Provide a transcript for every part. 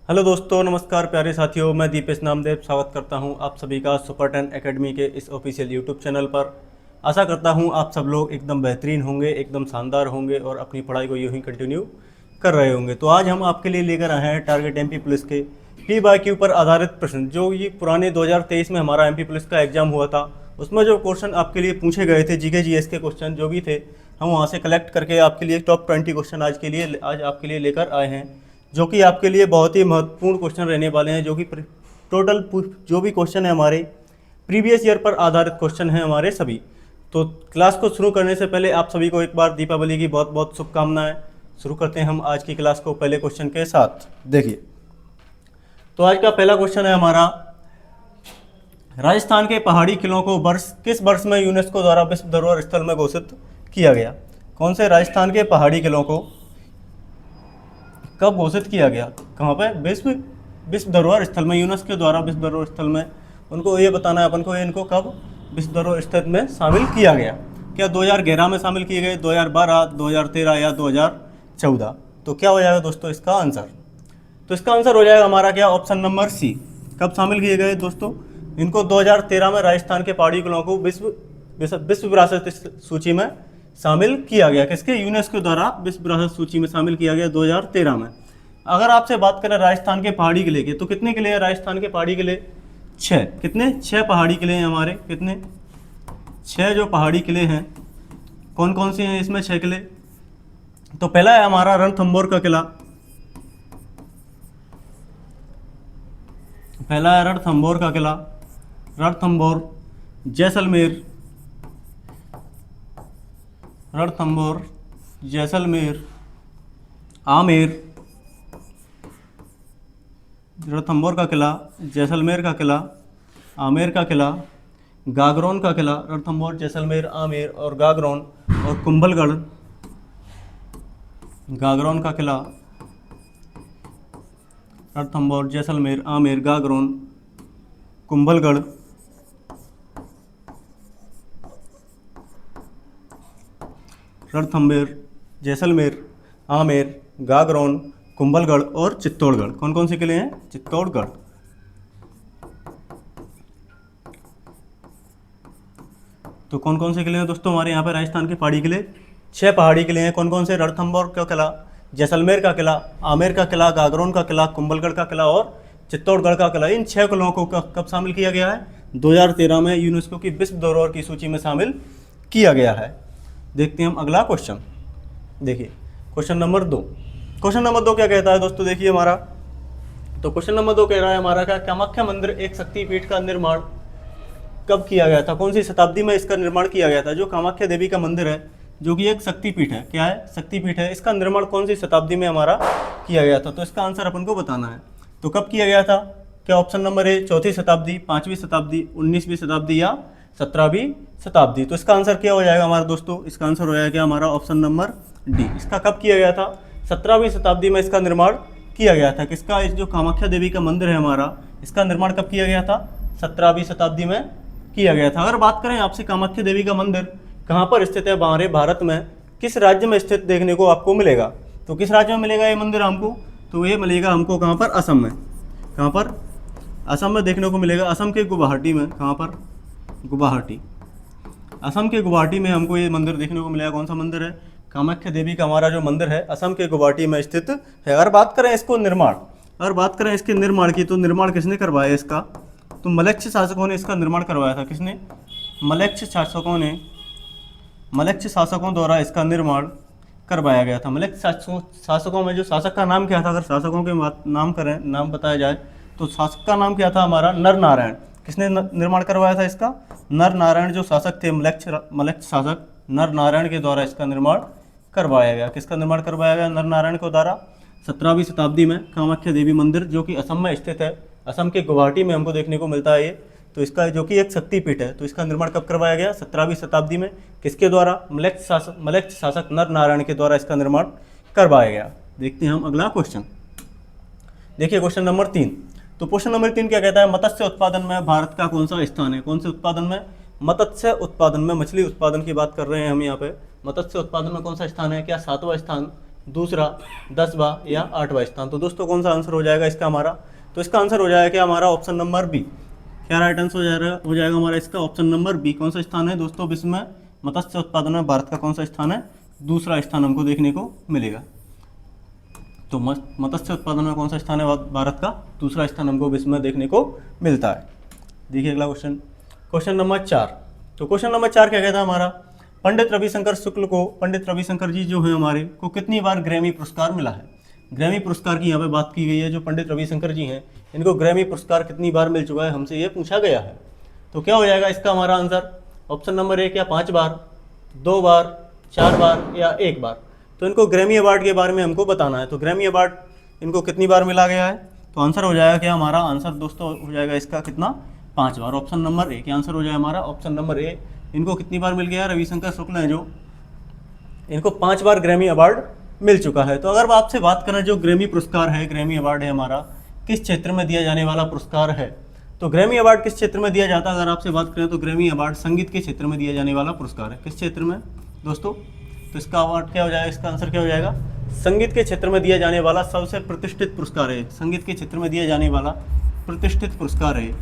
Hello दोस्तों, नमस्कार प्यारे साथियों। मैं दीपेश नामदेव स्वागत करता हूं आप सभी का सुपर 10 एकेडमी के इस ऑफिशियल यूट्यूब चैनल पर। आशा करता हूं आप सब लोग एकदम बेहतरीन होंगे, एकदम शानदार होंगे और अपनी पढ़ाई को यूं ही कंटिन्यू कर रहे होंगे। तो आज हम आपके लिए लेकर आए हैं टारगेट एमपी पुलिस के पी बाई क्यू पर आधारित प्रश्न। जो ये पुराने 2023 में हमारा एमपी पुलिस का एग्जाम हुआ था, उसमें जो क्वेश्चन आपके लिए पूछे गए थे, जीके जीएस के क्वेश्चन जो भी थे, हम वहाँ से कलेक्ट करके आपके लिए टॉप 20 क्वेश्चन आज आपके लिए लेकर आए हैं, जो कि आपके लिए बहुत ही महत्वपूर्ण क्वेश्चन रहने वाले हैं। जो कि टोटल जो भी क्वेश्चन है हमारे प्रीवियस ईयर पर आधारित क्वेश्चन हैं हमारे सभी। तो क्लास को शुरू करने से पहले आप सभी को एक बार दीपावली की बहुत बहुत शुभकामनाएं। शुरू करते हैं हम आज की क्लास को पहले क्वेश्चन के साथ। देखिए, तो आज का पहला क्वेश्चन है हमारा, राजस्थान के पहाड़ी किलों को किस वर्ष में यूनेस्को द्वारा विश्व धरोहर स्थल में घोषित किया गया? कौन से राजस्थान के पहाड़ी किलों को कब घोषित किया गया? कहाँ पे? विश्व धरोहर स्थल में, यूनेस्को द्वारा विश्व धरोहर स्थल में। उनको ये बताना है अपन को, इनको कब विश्व धरोहर स्थल में शामिल किया गया। क्या 2011 में शामिल किए गए, 2012, 2013 या 2014? तो क्या हो जाएगा दोस्तों इसका आंसर? तो इसका आंसर हो जाएगा हमारा क्या, ऑप्शन नंबर सी। कब शामिल किए गए दोस्तों? इनको 2013 में राजस्थान के पहाड़ी किलों को विश्व विरासत सूची में शामिल किया गया। किसके? यूनेस्को द्वारा विश्व विरासत सूची में शामिल किया गया 2013 में। अगर आपसे बात करें राजस्थान के पहाड़ी किले की, तो कितने किले हैं राजस्थान के पहाड़ी किले? 6। कितने? 6 पहाड़ी किले हैं हमारे। कितने? 6 जो पहाड़ी किले हैं। कौन कौन से हैं इसमें 6 किले? तो पहला है हमारा रणथंभौर का किला। पहला है रणथंभौर का किला, रणथंभौर, जैसलमेर, रणथंभौर, जैसलमेर, आमेर। रणथंभौर का किला, जैसलमेर का किला, आमेर का किला, गागरोन का किला। रणथंभौर, जैसलमेर, आमेर और गागरोन और कुंभलगढ़। गागरोन का किला, रणथंभौर, जैसलमेर, आमेर, गागरोन, कुंभलगढ़। रणथंभौर, जैसलमेर, आमेर, गागरोन, कुंभलगढ़ और चित्तौड़गढ़। कौन कौन से किले हैं? चित्तौड़गढ़। तो कौन कौन से किले हैं दोस्तों हमारे यहाँ पे राजस्थान के पहाड़ी किले? 6 पहाड़ी किले हैं। कौन कौन से? रणथंभौर का किला, जैसलमेर का किला, आमेर का किला, गागरोन का किला, कुंभलगढ़ का किला और चित्तौड़गढ़ का किला। इन 6 किलों को कब शामिल किया गया है? 2013 में यूनेस्को की विश्व धरोहर की सूची में शामिल किया गया है। देखते हैं हम अगला क्वेश्चन। देखिए, क्वेश्चन नंबर 2। क्वेश्चन नंबर 2 क्या कहता है दोस्तों? देखिए हमारा, तो क्वेश्चन नंबर 2 कह रहा है हमारा क्या, कामाख्या मंदिर एक शक्तिपीठ का निर्माण कब किया गया था? कौन सी शताब्दी में इसका निर्माण किया गया था? जो कामाख्या देवी का मंदिर है, जो कि एक शक्तिपीठ है। क्या है? शक्तिपीठ है। इसका निर्माण कौन सी शताब्दी में हमारा किया गया था? तो इसका आंसर अपन को बताना है। तो कब किया गया था? क्या ऑप्शन नंबर ए 4वीं शताब्दी, 5वीं शताब्दी, 19वीं शताब्दी या 17वीं शताब्दी? तो इसका आंसर क्या हो जाएगा हमारा दोस्तों? इसका आंसर हो जाएगा क्या हमारा, ऑप्शन नंबर डी। इसका कब किया गया था? 17वीं शताब्दी में इसका निर्माण किया गया था। किसका? इस जो कामाख्या देवी का मंदिर है हमारा, इसका निर्माण कब किया गया था? 17वीं शताब्दी में किया गया था। अगर बात करें आपसे कामाख्या देवी का मंदिर कहाँ पर स्थित है हमारे भारत में, किस राज्य में स्थित देखने को आपको मिलेगा? तो किस राज्य में मिलेगा ये मंदिर हमको? तो ये मिलेगा हमको कहाँ पर? असम में। कहाँ पर? असम में देखने को मिलेगा। असम के गुवाहाटी में। कहाँ पर? गुवाहाटी। असम के गुवाहाटी में हमको ये मंदिर देखने को मिलेगा। कौन सा मंदिर है? कामाख्या देवी का हमारा जो मंदिर है असम के गुवाहाटी में स्थित है। अगर बात करें इसके निर्माण की, तो निर्माण किसने करवाया इसका? तो मलक्ष शासकों ने इसका निर्माण करवाया था। किसने? मलक्ष शासकों द्वारा इसका निर्माण करवाया गया था। मलक्ष शासकों में जो शासक का नाम क्या था? अगर शासकों के नाम बताया जाए तो शासक का नाम क्या था हमारा? नर नारायण। किसने निर्माण करवाया था इसका? नर नारायण जो शासक थे, मलक्ष शासक नर नारायण के द्वारा इसका निर्माण करवाया गया। किसका निर्माण करवाया गया? नर नारायण के द्वारा। 17वीं शताब्दी में कामाख्या देवी मंदिर जो कि असम में स्थित है, असम के गुवाहाटी में हमको देखने को मिलता है ये। तो इसका जो कि एक शक्तिपीठ है, तो इसका निर्माण कब करवाया गया? 17वीं शताब्दी में। किसके द्वारा? मलक्ष शासक नर नारायण के द्वारा इसका निर्माण करवाया गया। देखते हैं हम अगला क्वेश्चन। देखिए क्वेश्चन नंबर 3। तो क्वेश्चन नंबर 3 क्या कहता है? मत्स्य उत्पादन में भारत का कौन सा स्थान है? कौन से उत्पादन में? मत्स्य उत्पादन में, मछली उत्पादन की बात कर रहे हैं हम यहाँ पे। मत्स्य उत्पादन में कौन सा स्थान है? क्या 7वां स्थान दूसरा 10वां या 8वां स्थान। तो दोस्तों कौन सा आंसर हो जाएगा इसका हमारा? तो इसका आंसर हो जाएगा क्या हमारा? Option number B. क्या राइट आंसर हो जाएगा हमारा इसका? Option number B. कौन सा स्थान है दोस्तों विश्व में मत्स्य उत्पादन में भारत का कौन सा स्थान है? दूसरा स्थान हमको देखने को मिलेगा। तो मत्स्य उत्पादन में कौन सा स्थान है भारत का? दूसरा स्थान हमको विश्व में देखने को मिलता है। देखिए अगला क्वेश्चन, क्वेश्चन नंबर 4। तो क्वेश्चन नंबर 4 क्या कहता है हमारा? पंडित रविशंकर शुक्ल को, पंडित रविशंकर जी जो है हमारे को कितनी बार ग्रैमी पुरस्कार मिला है? ग्रैमी पुरस्कार की यहाँ पे बात की गई है। जो पंडित रविशंकर जी हैं इनको ग्रैमी पुरस्कार कितनी बार मिल चुका है, हमसे ये पूछा गया है। तो क्या हो जाएगा इसका हमारा आंसर? ऑप्शन नंबर 1 या 5 बार, 2 बार, 4 बार या 1 बार। तो इनको ग्रैमी अवार्ड के बारे में हमको बताना है। तो ग्रैमी अवार्ड इनको कितनी बार मिला गया है? तो आंसर हो जाएगा क्या हमारा? आंसर दोस्तों हो जाएगा इसका कितना? 5 बार। Option number A. क्या आंसर हो जाएगा हमारा? Option number A. इनको कितनी बार मिल गया? रविशंकर शुक्ल हैं जो, इनको 5 बार ग्रैमी अवार्ड मिल चुका है। तो अगर आपसे बात करें जो ग्रैमी पुरस्कार है, ग्रैमी अवार्ड है हमारा, किस क्षेत्र में दिया जाने वाला पुरस्कार है? तो ग्रैमी अवार्ड किस क्षेत्र में दिया जाता है? अगर आपसे बात करें तो ग्रैमी अवार्ड संगीत के क्षेत्र में दिया जाने वाला पुरस्कार है। किस क्षेत्र में दोस्तों? तो इसका अवार्ड क्या हो जाएगा? इसका आंसर क्या हो जाएगा? संगीत के क्षेत्र में दिया जाने वाला सबसे प्रतिष्ठित पुरस्कार है। संगीत के क्षेत्र में दिया जाने वाला प्रतिष्ठित पुरस्कार है।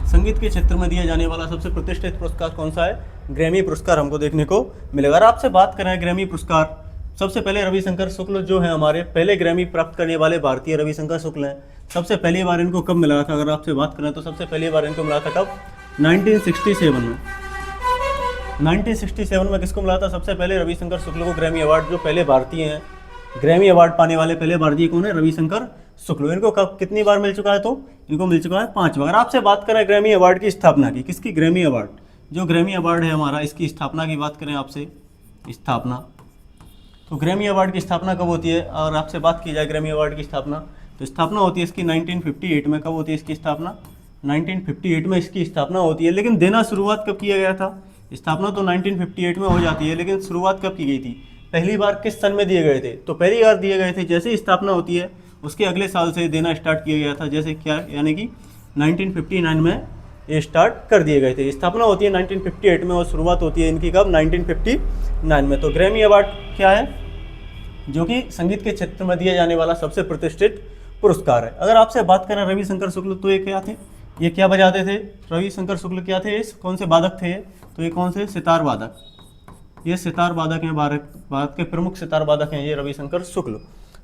संगीत के क्षेत्र में दिया जाने वाला सबसे प्रतिष्ठित पुरस्कार कौन सा है? ग्रैमी पुरस्कार हमको देखने को मिलेगा। अगर आपसे बात करें ग्रैमी पुरस्कार, सबसे पहले रविशंकर शुक्ल जो है हमारे पहले ग्रैमी प्राप्त करने वाले भारतीय रविशंकर शुक्ल हैं। सबसे पहली बार इनको कब मिला था? अगर आपसे बात करें तो सबसे पहली बार इनको मिला था कब? 1967 में। 1967 में किसको मिला था सबसे पहले? रविशंकर शुक्ल को ग्रैमी अवार्ड। जो पहले भारतीय हैं ग्रैमी अवार्ड पाने वाले पहले भारतीय कौन है? रविशंकर शुक्ल। इनको कब कितनी बार मिल चुका है? तो इनको मिल चुका है 5 बार। अगर आपसे बात करें ग्रैमी अवार्ड की स्थापना की, किसकी? ग्रैमी अवार्ड, जो ग्रैमी अवार्ड है हमारा, इसकी स्थापना की बात करें आपसे, स्थापना, तो ग्रैमी अवार्ड की स्थापना कब होती है? और आपसे बात की जाए ग्रैमी अवार्ड की स्थापना, तो स्थापना होती है इसकी 1958 में। कब होती है इसकी स्थापना? 1958 में इसकी स्थापना होती है। लेकिन देना शुरुआत कब किया गया था? स्थापना तो 1958 में हो जाती है, लेकिन शुरुआत कब की गई थी? पहली बार किस सन में दिए गए थे? तो पहली बार दिए गए थे जैसे ही स्थापना होती है उसके अगले साल से देना स्टार्ट किया गया था। जैसे क्या, यानी कि 1959 में ये स्टार्ट कर दिए गए थे। स्थापना होती है 1958 में और शुरुआत होती है इनकी कब? 1959 में। तो ग्रैमी अवार्ड क्या है? जो कि संगीत के क्षेत्र में दिया जाने वाला सबसे प्रतिष्ठित पुरस्कार है। अगर आपसे बात करें रविशंकर शुक्ल, तो ये क्या थे? ये क्या बजाते थे? रविशंकर शुक्ल क्या थे? कौन से वादक थे? तो ये कौन से? सितार वादक। ये सितार वादक हैं, भारत के प्रमुख सितार वादक हैं ये रविशंकर शुक्ल।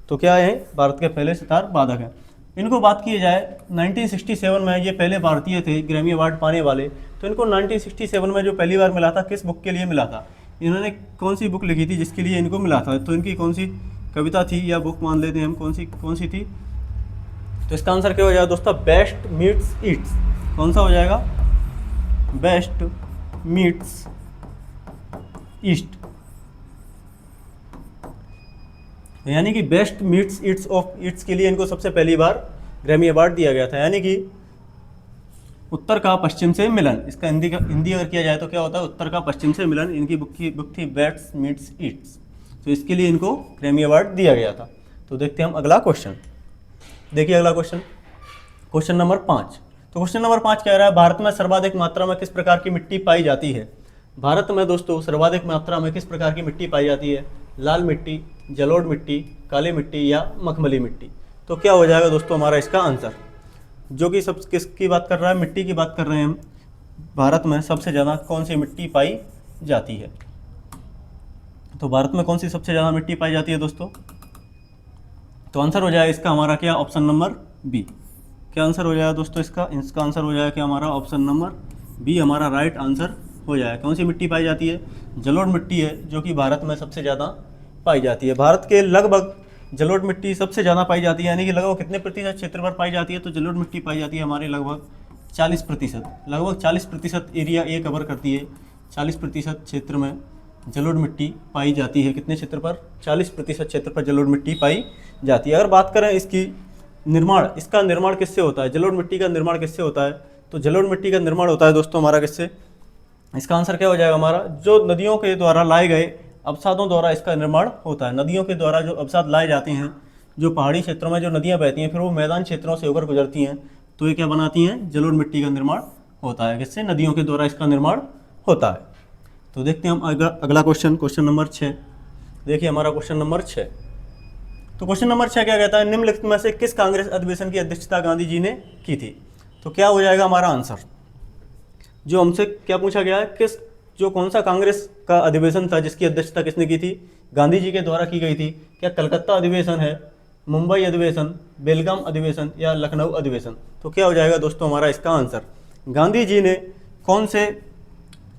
तो क्या है? भारत के पहले सितार वादक हैं। इनको बात की जाए 1967 में ये पहले भारतीय थे ग्रैमी अवार्ड पाने वाले। तो इनको 1967 में जो पहली बार मिला था, किस बुक के लिए मिला था? इन्होंने कौन सी बुक लिखी थी जिसके लिए इनको मिला था? तो इनकी कौन सी कविता थी या बुक मान लेते हैं हम, कौन सी थी? तो इसका आंसर क्या हो जाएगा दोस्तों? Best meets Yeats. कौन सा हो जाएगा? बेस्ट मीट्स ईस्ट, यानी कि best meets Yeats of Yeats के लिए इनको सबसे पहली बार ग्रैमी अवार्ड दिया गया था। यानी कि उत्तर का पश्चिम से मिलन, इसका हिंदी अगर किया जाए तो क्या होता है? उत्तर का पश्चिम से मिलन। इनकी बुक थी बेस्ट मीट्स ईट्स। तो इसके लिए इनको ग्रैमी अवार्ड दिया गया था। तो देखते हैं हम अगला क्वेश्चन। देखिए अगला क्वेश्चन, क्वेश्चन नंबर 5। तो क्वेश्चन नंबर 5 कह रहा है भारत में सर्वाधिक मात्रा में किस प्रकार की मिट्टी पाई जाती है? भारत में दोस्तों सर्वाधिक मात्रा में किस प्रकार की मिट्टी पाई जाती है? लाल मिट्टी, जलोढ़ मिट्टी, काली मिट्टी या मखमली मिट्टी। तो क्या हो जाएगा दोस्तों हमारा इसका आंसर? जो कि सब किसकी बात कर रहा है? मिट्टी की बात कर रहे हैं हम। भारत में सबसे ज़्यादा कौन सी मिट्टी पाई जाती है? तो भारत में कौन सी सबसे ज़्यादा मिट्टी पाई जाती है दोस्तों? तो आंसर हो जाएगा इसका हमारा क्या? Option number B. क्या आंसर हो जाएगा दोस्तों इसका? इसका आंसर हो जाएगा क्या हमारा? ऑप्शन नंबर बी हमारा राइट आंसर हो जाएगा। कौन सी मिट्टी पाई जाती है? जलोढ़ मिट्टी है, जो कि भारत में सबसे ज़्यादा पाई जाती है। भारत के लगभग जलोढ़ मिट्टी सबसे ज़्यादा पाई जाती है। यानी कि लगभग कितने प्रतिशत क्षेत्र पर पाई जाती है? तो जलोढ़ मिट्टी पाई जाती है हमारे लगभग 40%। लगभग 40% एरिया ये कवर करती है। 40% क्षेत्र में जलोढ़ मिट्टी पाई जाती है। कितने क्षेत्र पर? 40% क्षेत्र पर जलोढ़ मिट्टी पाई जाती है। अगर बात करें इसकी निर्माण, इसका निर्माण किससे होता है? जलोढ़ मिट्टी का निर्माण किससे होता है? तो जलोढ़ मिट्टी का निर्माण होता है दोस्तों हमारा किससे? इसका आंसर क्या हो जाएगा हमारा? जो नदियों के द्वारा लाए गए अवसादों द्वारा इसका निर्माण होता है। नदियों के द्वारा जो अवसाद लाए जाते हैं, जो पहाड़ी क्षेत्रों में जो नदियाँ बहती हैं फिर वो मैदान क्षेत्रों से होकर गुजरती हैं, तो ये क्या बनाती हैं? जलोढ़ मिट्टी का निर्माण होता है। किससे? नदियों के द्वारा इसका निर्माण होता है। तो देखते हैं हम अगला क्वेश्चन, क्वेश्चन नंबर 6। देखिए हमारा क्वेश्चन नंबर 6। तो क्वेश्चन नंबर 6 क्या कहता है, निम्नलिखित में से किस कांग्रेस अधिवेशन की अध्यक्षता गांधी जी ने की थी। तो क्या हो जाएगा हमारा आंसर, जो हमसे क्या पूछा गया है, जो कौन सा कांग्रेस का अधिवेशन था जिसकी अध्यक्षता किसने की थी, गांधी जी के द्वारा की गई थी। क्या कलकत्ता अधिवेशन है, मुंबई अधिवेशन, बेलगाम अधिवेशन या लखनऊ अधिवेशन। तो क्या हो जाएगा दोस्तों हमारा इसका आंसर, गांधी जी ने कौन से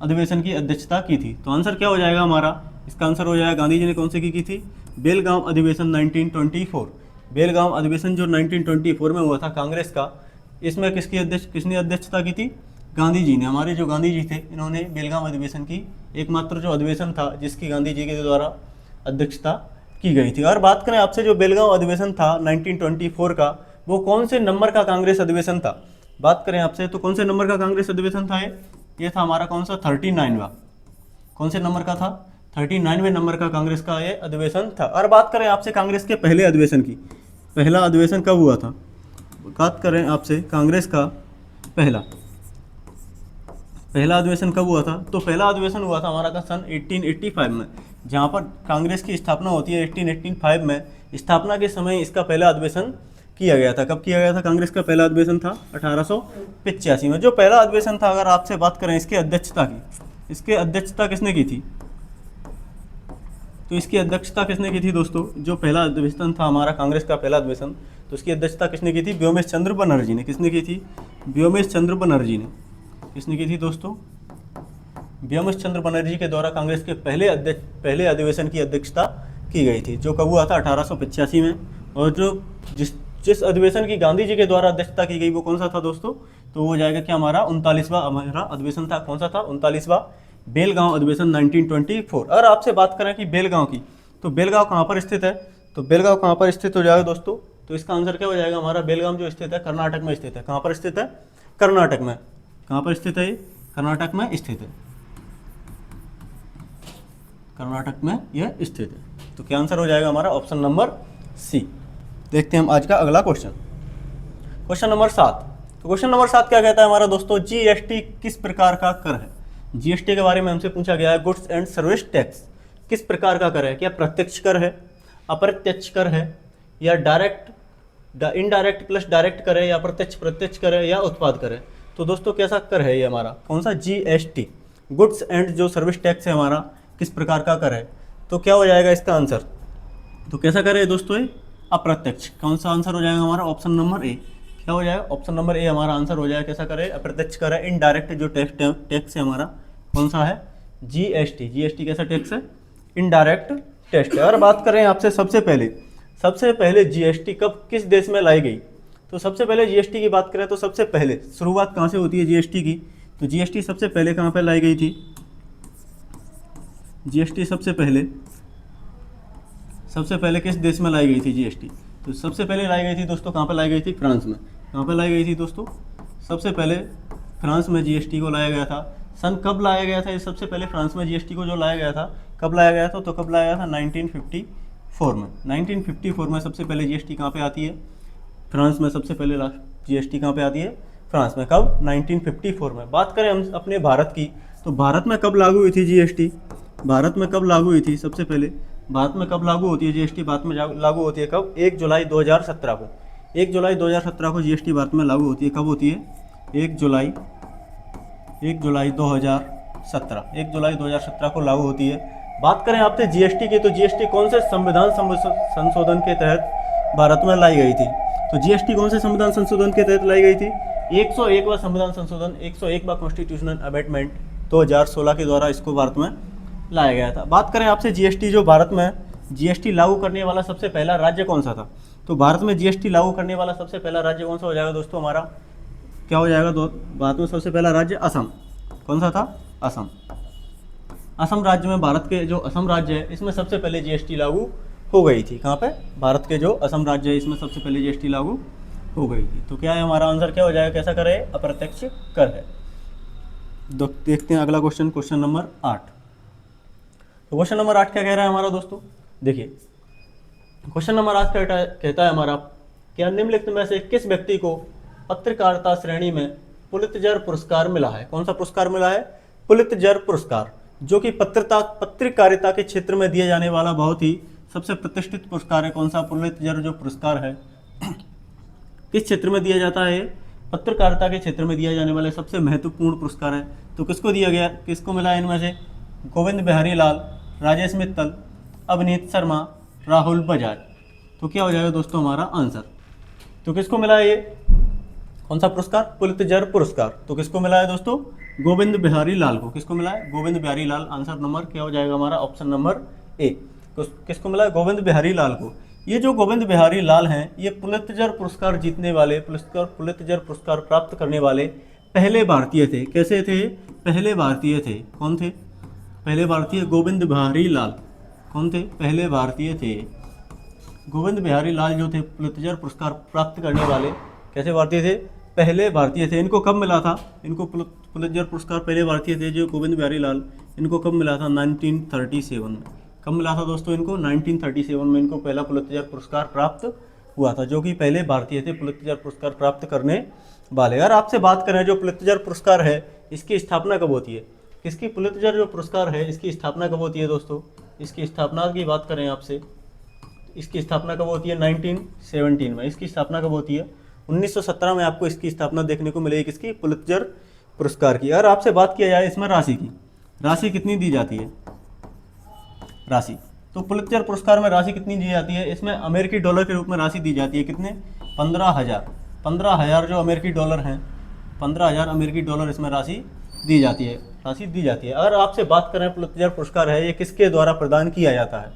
अधिवेशन की अध्यक्षता की थी। तो आंसर क्या हो जाएगा हमारा, इसका आंसर हो जाएगा गांधी जी ने कौन से की थी, बेलगाम अधिवेशन 1924। बेलगाम अधिवेशन जो 1924 में हुआ था कांग्रेस का, इसमें किसने अध्यक्षता की थी, गांधी जी ने। हमारे जो गांधी जी थे इन्होंने बेलगाम अधिवेशन की एकमात्र जो अधिवेशन था जिसकी गांधी जी के द्वारा अध्यक्षता की गई थी। और बात करें आपसे जो बेलगाम अधिवेशन था 1924 का, वो कौन से नंबर का कांग्रेस अधिवेशन था। बात करें आपसे तो कौन से नंबर का कांग्रेस अधिवेशन था ये था हमारा कौन सा, 39वां। कौन से नंबर का था, 39वें नंबर का कांग्रेस का ये अधिवेशन था। और बात करें आपसे कांग्रेस के पहले अधिवेशन की, पहला अधिवेशन कब हुआ था। बात करें आपसे कांग्रेस का पहला अधिवेशन कब हुआ था, तो पहला अधिवेशन हुआ था हमारा का सन 1885 में, जहाँ पर कांग्रेस की स्थापना होती है 1885 में। स्थापना के समय इसका पहला अधिवेशन किया गया था। कब किया गया था, कांग्रेस का पहला अधिवेशन था 1885 में। जो पहला अधिवेशन था, अगर आपसे बात करें इसकी अध्यक्षता की, इसकी अध्यक्षता किसने की थी, तो इसकी अध्यक्षता किसने की थी दोस्तों, जो पहला अधिवेशन था हमारा कांग्रेस का पहला अधिवेशन, तो इसकी अध्यक्षता किसने की थी, व्योमेश चंद्र बनर्जी ने। किसने की थी, व्योमेश चंद्र बनर्जी ने। किसने की थी दोस्तों, व्योमेश चंद्र बनर्जी के द्वारा कांग्रेस के पहले अधिवेशन की अध्यक्षता की गई थी, जो कब हुआ था 1885 में। और जो जिस अधिवेशन की गांधी जी के द्वारा अध्यक्षता की गई वो कौन सा था दोस्तों, तो वो हो जाएगा क्या हमारा 39वां हमारा अधिवेशन था। कौन सा था, 39वां बेलगांव अधिवेशन 1924। और आपसे बात करें कि बेलगांव की, तो बेलगांव कहाँ पर स्थित है, तो बेलगांव कहाँ पर स्थित हो जाएगा दोस्तों, तो इसका आंसर क्या हो जाएगा हमारा, बेलगांव जो स्थित है कर्नाटक में स्थित है। कहाँ पर स्थित है, कर्नाटक में। कहाँ पर स्थित है, कर्नाटक में स्थित है, कर्नाटक में यह स्थित है। तो क्या आंसर हो जाएगा हमारा ऑप्शन नंबर सी। देखते हैं हम आज का अगला क्वेश्चन, क्वेश्चन नंबर 7। तो क्वेश्चन नंबर 7 क्या कहता है हमारा दोस्तों, जीएसटी किस प्रकार का कर है। जीएसटी के बारे में हमसे पूछा गया है, गुड्स एंड सर्विस टैक्स किस प्रकार का कर है। क्या प्रत्यक्ष कर है, अप्रत्यक्ष कर है, या इनडायरेक्ट प्लस डायरेक्ट कर है, या प्रत्यक्ष कर है, या उत्पाद कर है। तो दोस्तों कैसा कर है ये हमारा, कौन सा, जीएसटी, गुड्स एंड जो सर्विस टैक्स है हमारा किस प्रकार का कर है। तो क्या हो जाएगा इसका आंसर, तो कैसा कर है दोस्तों, ये अप्रत्यक्ष। कौन सा आंसर हो जाएगा हमारा, ऑप्शन नंबर ए। क्या हो जाएगा, ऑप्शन नंबर ए हमारा आंसर हो जाएगा। कैसा करे, अप्रत्यक्ष कर है। इनडायरेक्ट जो टैक्स है हमारा कौन सा है, जीएसटी। जीएसटी कैसा टैक्स है, इनडायरेक्ट टैक्स है। और बात करें आपसे सबसे पहले जीएसटी कब किस देश में लाई गई, तो सबसे पहले जीएसटी की बात करें तो सबसे पहले शुरुआत कहाँ से होती है जीएसटी की, तो जीएसटी सबसे पहले कहाँ पर लाई गई थी, जीएसटी सबसे पहले किस देश में लाई गई थी जीएसटी, तो सबसे पहले लाई गई थी दोस्तों, कहाँ पर लाई गई थी, फ्रांस में। कहाँ पर लाई गई थी दोस्तों, सबसे पहले फ्रांस में जीएसटी को लाया गया था। सन कब लाया गया था ये, सबसे पहले फ्रांस में जीएसटी को जो लाया गया था, कब लाया गया था, तो कब लाया गया था 1954 में। 1954 में सबसे पहले जीएसटी कहाँ पे आती है, फ्रांस में। सबसे पहले जीएसटी कहाँ पे आती है, फ्रांस में। कब, 1954 में। बात करें हम अपने भारत की, तो भारत में कब लागू हुई थी जीएसटी, भारत में कब लागू हुई थी, सबसे पहले भारत में कब लागू होती है जीएसटी, भारत में लागू होती है कब, 1 जुलाई 2017 को। 1 जुलाई 2017 को जीएसटी भारत में लागू होती है। कब होती है, 1 जुलाई 2017 को लागू होती है। बात करें आपसे जीएसटी की, तो जीएसटी कौन से संविधान संशोधन के तहत भारत में लाई गई थी, तो जीएसटी कौन से संविधान संशोधन के तहत लाई गई थी, 101वां संविधान संशोधन, 101वां कॉन्स्टिट्यूशनल अमेंडमेंट 2016 के द्वारा इसको भारत में लाया गया था। बात करें आपसे जीएसटी, जो भारत में जीएसटी लागू करने वाला सबसे पहला राज्य कौन सा था, तो भारत में जीएसटी लागू करने वाला सबसे पहला राज्य कौन सा हो जाएगा दोस्तों हमारा, क्या हो जाएगा भारत में सबसे पहला राज्य असम। कौन सा था, असम। असम राज्य में, भारत के जो असम राज्य है इसमें सबसे पहले जीएसटी लागू हो गई थी। कहाँ पे, भारत के जो असम राज्य है इसमें सबसे पहले जीएसटी लागू हो गई थी। तो क्या है हमारा आंसर, क्या हो जाएगा, कैसा कर है, अप्रत्यक्ष कर है। देखते हैं अगला क्वेश्चन, क्वेश्चन नंबर 8। तो क्वेश्चन नंबर 8 क्या कह रहा है हमारा दोस्तों, देखिए क्वेश्चन नंबर 8 कहता है हमारा, क्या निम्नलिखित में से किस व्यक्ति को पत्रकारिता श्रेणी में पुलित्जर पुरस्कार मिला है। कौन सा पुरस्कार मिला है, पुलित्जर पुरस्कार। जो कि पत्रकारिता के क्षेत्र में दिया जाने वाला बहुत ही सबसे प्रतिष्ठित पुरस्कार है। कौन सा? पुलित्जर जो पुरस्कार है किस क्षेत्र में दिया जाता है? पत्रकारिता के क्षेत्र में दिया जाने वाला सबसे महत्वपूर्ण पुरस्कार है। तो किसको दिया गया, किसको मिला इनमें से? गोविंद बिहारी लाल, राजेश मित्तल, अवनीत शर्मा, राहुल बजाज। तो क्या हो जाएगा दोस्तों हमारा आंसर? तो किसको मिला है ये कौन सा पुरस्कार? पुलित्जर पुरस्कार। तो किसको मिला है दोस्तों? गोविंद बिहारी लाल को। किसको मिला है? गोविंद बिहारी लाल। आंसर नंबर क्या हो जाएगा हमारा? Option number A. किसको मिला है? गोविंद बिहारी लाल को। ये जो गोविंद बिहारी लाल हैं, ये पुलित्जर पुरस्कार जीतने वाले, पुलित्जर पुरस्कार प्राप्त करने वाले पहले भारतीय थे। कैसे थे? पहले भारतीय थे। कौन थे पहले भारतीय? गोविंद बिहारी लाल। कौन थे? पहले भारतीय थे। गोविंद बिहारी लाल जो थे पुलित्जर पुरस्कार प्राप्त करने वाले कैसे भारतीय थे? पहले भारतीय थे। इनको कब मिला था? इनको पुलित्जर पुरस्कार पहले भारतीय थे जो गोविंद बिहारी लाल, इनको कब मिला था? 1937 में। कब मिला था दोस्तों इनको? 1937 में इनको पहला पुलित्जर पुरस्कार प्राप्त हुआ था, जो कि पहले भारतीय थे पुलित्जर पुरस्कार प्राप्त करने वाले। अगर आपसे बात करें जो पुलित्जर पुरस्कार है इसकी स्थापना कब होती है? किसकी? पुलित्जर जो पुरस्कार है इसकी स्थापना कब होती है दोस्तों? इसकी स्थापना की बात करें आपसे, इसकी स्थापना कब होती है? 1917 में। इसकी स्थापना कब होती है? 1917 में आपको इसकी स्थापना देखने को मिलेगी। किसकी? पुलित्जर पुरस्कार की। अगर आपसे बात किया जाए इसमें राशि की, राशि कितनी दी जाती है? राशि तो पुलित्जर पुरस्कार में राशि कितनी दी जाती है? इसमें अमेरिकी डॉलर के रूप में राशि दी जाती है। कितने? 15,000। 15,000 जो अमेरिकी डॉलर हैं, 15,000 अमेरिकी डॉलर इसमें राशि दी जाती है। राशि दी जाती है। अगर आपसे बात करें पुलित्जर पुरस्कार है ये किसके द्वारा प्रदान किया जाता है?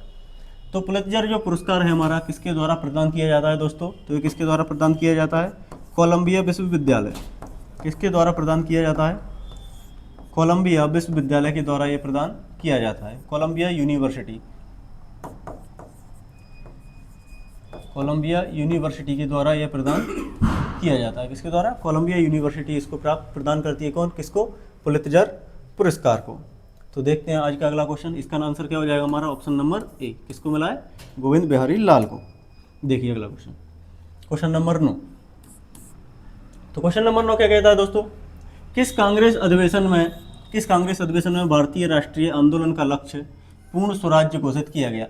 तो पुलित्जर जो पुरस्कार है हमारा किसके द्वारा प्रदान किया जाता है दोस्तों? तो ये किसके द्वारा प्रदान किया जाता है? कोलंबिया विश्वविद्यालय। किसके द्वारा प्रदान किया जाता है? कोलंबिया विश्वविद्यालय के द्वारा ये प्रदान किया जाता है। कोलंबिया यूनिवर्सिटी, कोलंबिया यूनिवर्सिटी के द्वारा यह प्रदान किया जाता है। किसके द्वारा? कोलंबिया यूनिवर्सिटी इसको प्रदान करती है। कौन? किसको? पुलित्जर पुरस्कार को। तो देखते हैं आज का अगला क्वेश्चन। इसका आंसर क्या हो जाएगा हमारा? Option number A. किसको मिला है? गोविंद बिहारी लाल को। देखिए अगला क्वेश्चन, क्वेश्चन नंबर 9। तो क्वेश्चन नंबर 9 क्या कहता है दोस्तों? किस कांग्रेस अधिवेशन में भारतीय राष्ट्रीय आंदोलन का लक्ष्य पूर्ण स्वराज्य घोषित किया गया?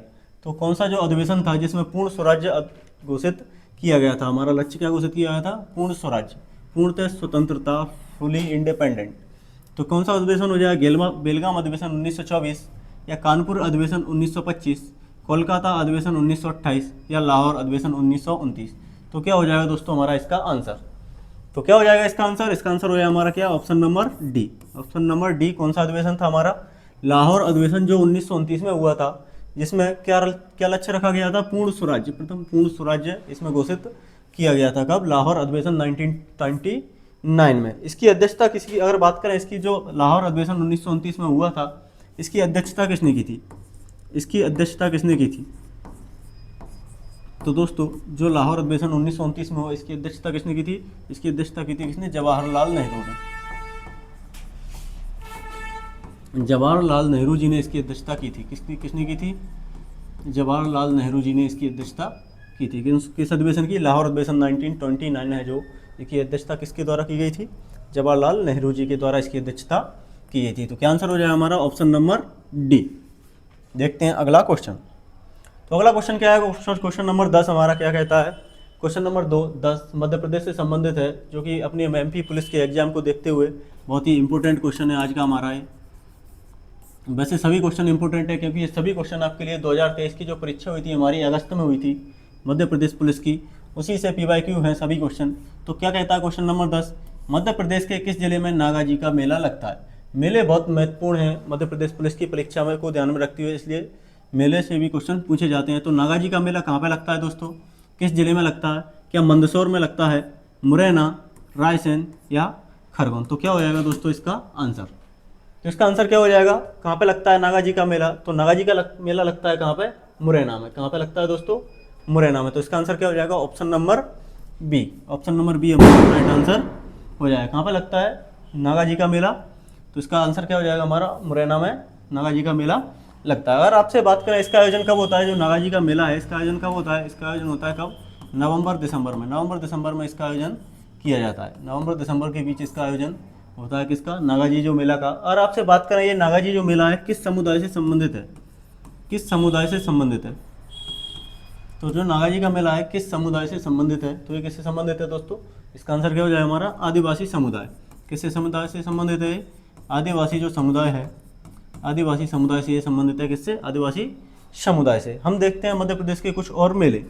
तो कौन सा जो अधिवेशन था जिसमें पूर्ण स्वराज्य घोषित किया गया था? हमारा लक्ष्य क्या घोषित किया गया था? पूर्ण स्वराज्य, पूर्णतः स्वतंत्रता, फुली इंडिपेंडेंट। तो कौन सा अधिवेशन हो जाएगा? बेलगाम अधिवेशन 1924, या कानपुर अधिवेशन 1925, कोलकाता अधिवेशन 1928, या लाहौर अधिवेशन 1929। तो क्या हो जाएगा दोस्तों हमारा इसका आंसर? तो क्या हो जाएगा इसका आंसर? इसका आंसर हो जाएगा हमारा क्या? Option number D. Option number D. कौन सा अधिवेशन था हमारा? लाहौर अधिवेशन जो 1929 में हुआ था, जिसमें क्या लक्ष्य रखा गया था? पूर्ण स्वराज्य, प्रथम पूर्ण स्वराज्य इसमें घोषित किया गया था। कब? लाहौर अधिवेशन 1929 में। इसकी अध्यक्षता किसकी? अगर बात करें इसकी, जो लाहौर अधिवेशन 1929 में हुआ था, इसकी अध्यक्षता किसने की थी? इसकी अध्यक्षता किसने की थी? तो दोस्तों जो लाहौर अधिवेशन 1929 में हुआ, इसकी अध्यक्षता किसने की थी? इसकी अध्यक्षता की थी किसने? जवाहरलाल नेहरू ने। जवाहरलाल नेहरू जी ने इसकी अध्यक्षता की थी। किसने की थी? जवाहरलाल नेहरू जी ने इसकी अध्यक्षता की थी। किस अधिवेशन की? लाहौर अधिवेशन 1929 है जो, इसकी अध्यक्षता किसके द्वारा की गई थी? जवाहरलाल नेहरू जी के द्वारा इसकी अध्यक्षता की गई थी। तो क्या आंसर हो जाएगा हमारा? Option number D. देखते हैं अगला क्वेश्चन। तो अगला क्वेश्चन क्या है? क्वेश्चन नंबर 10 हमारा क्या कहता है? क्वेश्चन नंबर 10 मध्य प्रदेश से संबंधित है, जो कि अपनी एमपी पुलिस के एग्जाम को देखते हुए बहुत ही इंपॉर्टेंट क्वेश्चन है आज का हमारा है। वैसे सभी क्वेश्चन इंपॉर्टेंट है, क्योंकि ये सभी क्वेश्चन आपके लिए 2023 की जो परीक्षा हुई थी हमारी अगस्त में हुई थी मध्य प्रदेश पुलिस की, उसी से PYQ हैं सभी क्वेश्चन। तो क्या कहता है क्वेश्चन नंबर 10? मध्य प्रदेश के किस जिले में नागाजी का मेला लगता है? मेले बहुत महत्वपूर्ण हैं मध्य प्रदेश पुलिस की परीक्षा में को ध्यान में रखते हुए, इसलिए मेले से भी क्वेश्चन पूछे जाते हैं। तो नागाजी का मेला कहाँ पे लगता है दोस्तों? किस जिले में लगता है? क्या मंदसौर में लगता है, मुरैना, रायसेन या खरगोन? तो क्या हो जाएगा दोस्तों इसका आंसर? तो इसका आंसर क्या हो जाएगा? कहाँ पे लगता है नागाजी का मेला? तो नागाजी का मेला लगता है कहाँ पे? मुरैना में। कहाँ पे लगता है दोस्तों? मुरैना में। तो इसका आंसर क्या हो जाएगा? Option number B. Option number B हमारा राइट आंसर हो जाएगा। कहाँ पे लगता है नागाजी का मेला? तो इसका आंसर क्या हो जाएगा हमारा? मुरैना में नागाजी का मेला लगता है। अगर आपसे बात करें इसका आयोजन कब होता है, जो नागाजी का मेला है इसका आयोजन कब होता है? इसका आयोजन होता है कब? नवंबर दिसंबर में। नवंबर दिसंबर में इसका आयोजन किया जाता है। नवंबर दिसंबर के बीच इसका आयोजन होता है किसका, नागाजी जो मेला का। और आपसे बात करें ये नागाजी जो मेला है किस समुदाय से संबंधित है, किस समुदाय से संबंधित है। तो जो नागाजी का मेला है किस समुदाय से संबंधित है, तो ये किससे संबंधित है दोस्तों, इसका आंसर क्या हो जाएगा हमारा, आदिवासी समुदाय। किससे समुदाय से संबंधित है, आदिवासी जो समुदाय है, आदिवासी समुदाय से ये संबंधित है, किससे, आदिवासी समुदाय से। हम देखते हैं मध्य प्रदेश के कुछ और मेले।